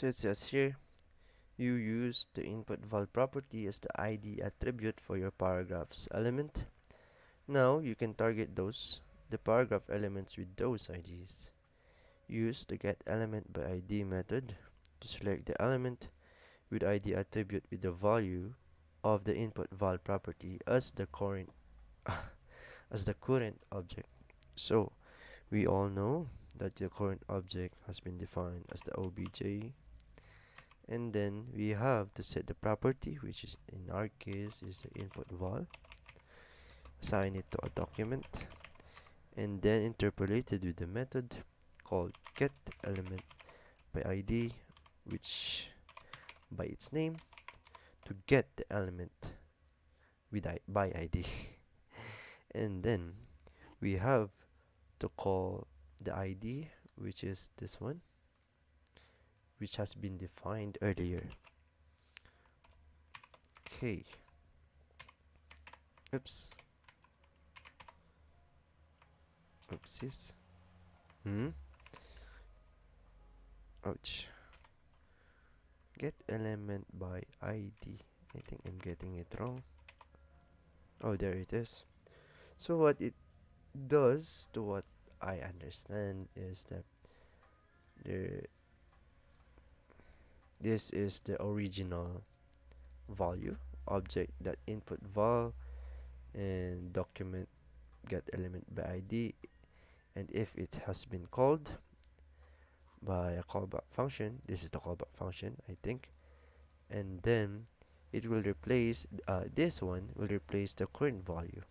So it says here, you use the input val property as the ID attribute for your paragraph's element. Now you can target the paragraph elements with those IDs. Use the getElementById method to select the element with ID attribute with the value of the input val property as the current object. So we all know that the current object has been defined as the obj, and then we have to set the property, which is in our case is the input val, assign it to a document, and then interpolated with the method called getElementById, which by its name to get the element by ID. And then we have to call the ID, which is this one, which has been defined earlier. Okay. Oops. Oopsies. Ouch. Get element by ID. I think I'm getting it wrong. Oh, there it is. So what it does, to what I understand, is that there this is the original value object that input val and document get element by ID, and if it has been called by a callback function, this is the callback function, I think, and then it will replace this one will replace the current value.